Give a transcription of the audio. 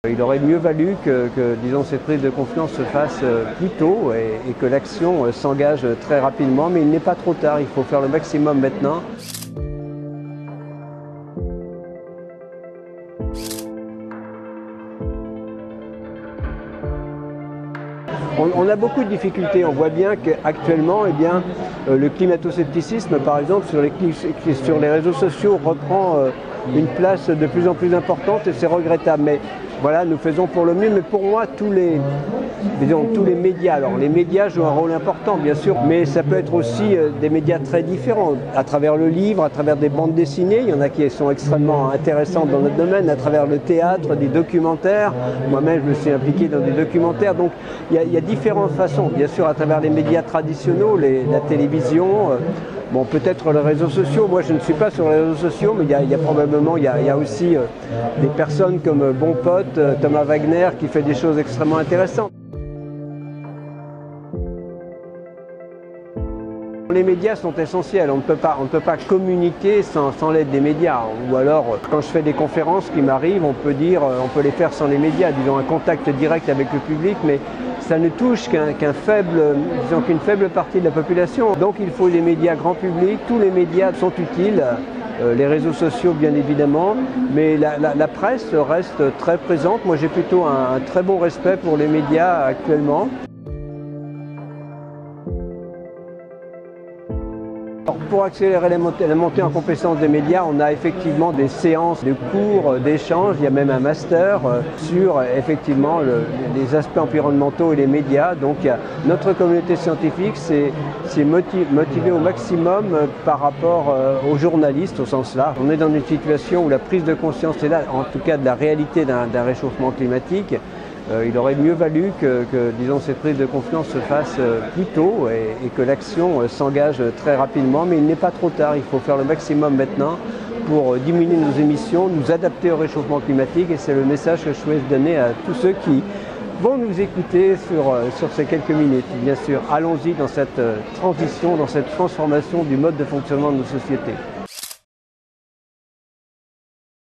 Il aurait mieux valu disons, cette prise de confiance se fasse plus tôt et que l'action s'engage très rapidement, mais il n'est pas trop tard, il faut faire le maximum maintenant. On a beaucoup de difficultés. On voit bien qu'actuellement, le climato-scepticisme, par exemple, sur les réseaux sociaux, reprend une place de plus en plus importante et c'est regrettable. Mais voilà, nous faisons pour le mieux. Mais pour moi, tous les médias, alors les médias jouent un rôle important, bien sûr, mais ça peut être aussi des médias très différents, à travers le livre, à travers des bandes dessinées. Il y en a qui sont extrêmement intéressantes dans notre domaine, à travers le théâtre, des documentaires. Moi-même, je me suis impliqué dans des documentaires. Donc, il y a différentes façons, bien sûr, à travers les médias traditionnels, la télévision. Bon, peut-être les réseaux sociaux. Moi, je ne suis pas sur les réseaux sociaux, mais il y a probablement, il y a aussi des personnes comme Bon Pote, Thomas Wagner, qui fait des choses extrêmement intéressantes. Les médias sont essentiels, on ne peut pas communiquer sans l'aide des médias. Ou alors, quand je fais des conférences qui m'arrivent, on peut les faire sans les médias, disons un contact direct avec le public, mais ça ne touche qu'une faible partie de la population. Donc il faut les médias grand public, tous les médias sont utiles, les réseaux sociaux bien évidemment, mais la presse reste très présente. Moi j'ai plutôt un très bon respect pour les médias actuellement. Pour accélérer la montée en compétence des médias, on a effectivement des séances de cours, d'échanges. Il y a même un master sur effectivement les aspects environnementaux et les médias. Donc notre communauté scientifique s'est motivée au maximum par rapport aux journalistes au sens large. On est dans une situation où la prise de conscience est là, en tout cas de la réalité d'un réchauffement climatique. Il aurait mieux valu disons, cette prise de confiance se fasse plus tôt et que l'action s'engage très rapidement, mais il n'est pas trop tard, il faut faire le maximum maintenant pour diminuer nos émissions, nous adapter au réchauffement climatique et c'est le message que je souhaite donner à tous ceux qui vont nous écouter sur ces quelques minutes. Bien sûr, allons-y dans cette transition, dans cette transformation du mode de fonctionnement de nos sociétés.